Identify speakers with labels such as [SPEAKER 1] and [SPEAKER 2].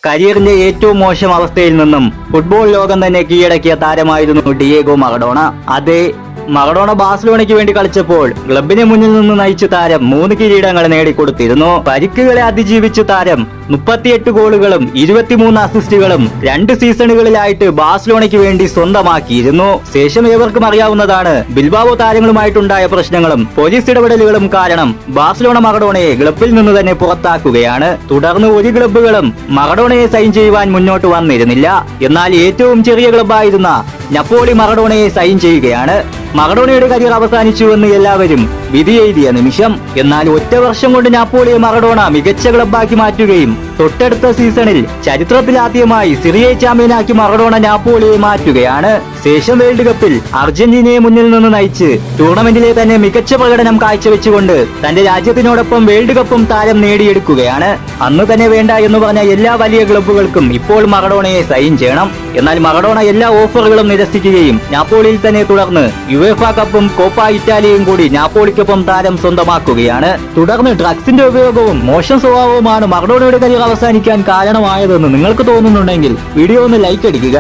[SPEAKER 1] കരിയറിന്റെ ഏറ്റവും മോശം അവസ്ഥയിൽ നിന്നും ഫുട്ബോൾ ലോകം തന്നെ കീഴടക്കിയ താരമായിരുന്നു ഡിയേഗോ മറഡോണ. അതേ മറഡോണ ബാഴ്സലോണയ്ക്ക് വേണ്ടി കളിച്ചപ്പോൾ ക്ലബിനെ മുന്നിൽ നിന്ന് നയിച്ച താരം 3 കിരീടങ്ങൾ നേടിക്കൊടുത്തിരുന്നു. പരിക്കുകളെ അതിജീവിച്ച താരം 38 ഗോളുകളും 23 അസിസ്റ്റുകളും 2 സീസണുകളിലായിട്ട് ബാഴ്സലോണയ്ക്ക് വേണ്ടി സ്വന്തമാക്കിയിരുന്നു. ശേഷം ഏവർക്കും അറിയാവുന്നതാണ് ബിൽബാവോ താരങ്ങളുമായിട്ടുണ്ടായ പ്രശ്നങ്ങളും പോലീസ് ഇടപെടലുകളും കാരണം ബാഴ്സലോണ മറഡോണയെ ക്ലബിൽ നിന്ന് തന്നെ പുറത്താക്കുകയാണ്. തുടർന്ന് ഒരു ക്ലബ്ബുകളും മറഡോണയെ സൈൻ ചെയ്യുവാൻ മുന്നോട്ട് വന്നിരുന്നില്ല. എന്നാൽ ഏറ്റവും ചെറിയ ക്ലബ്ബായിരുന്ന നപ്പോളി മറഡോണയെ സൈൻ ചെയ്യുകയാണ്. മറഡോണയുടെ കരിയർ അവസാനിച്ചുവെന്ന് എല്ലാവരും വിധിയെഴുതിയ നിമിഷം. എന്നാൽ ഒറ്റ വർഷം കൊണ്ട് നാപ്പോളിയെ മറഡോണ മികച്ച ക്ലബ്ബാക്കി മാറ്റുകയും തൊട്ടടുത്ത സീസണിൽ ചരിത്രത്തിലാദ്യമായി സിറിയ ചാമ്പ്യനാക്കി മറഡോണ നാപ്പോളിയെ മാറ്റുകയാണ്. ശേഷം വേൾഡ് കപ്പിൽ അർജന്റീനയെ മുന്നിൽ നിന്ന് നയിച്ച് ടൂർണമെന്റിലെ തന്നെ മികച്ച പ്രകടനം കാഴ്ചവെച്ചുകൊണ്ട് തന്റെ രാജ്യത്തിനോടൊപ്പം വേൾഡ് കപ്പും താരം നേടിയെടുക്കുകയാണ്. അന്ന് തന്നെ വേണ്ട എന്ന് പറഞ്ഞ എല്ലാ വലിയ ക്ലബ്ബുകൾക്കും ഇപ്പോൾ മറഡോണയെ സൈൻ ചെയ്യണം. എന്നാൽ മറഡോണ എല്ലാ ഓഫറുകളും നിരസിക്കുകയും നാപ്പോളിയിൽ തന്നെ തുടർന്ന് യുവേഫ കപ്പും കോപ്പ ഇറ്റാലിയയും കൂടി നാപ്പോളിക്കൊപ്പം താരം സ്വന്തമാക്കുകയാണ്. തുടർന്ന് ഡ്രഗ്സിന്റെ ഉപയോഗവും മോശം സ്വഭാവവുമാണ് മറഡോണയുടെ കരിയർ അവസാനിക്കാൻ കാരണമായതെന്ന് നിങ്ങൾക്ക് തോന്നുന്നുണ്ടെങ്കിൽ വീഡിയോ ഒന്ന് ലൈക്ക് അടിക്കുക.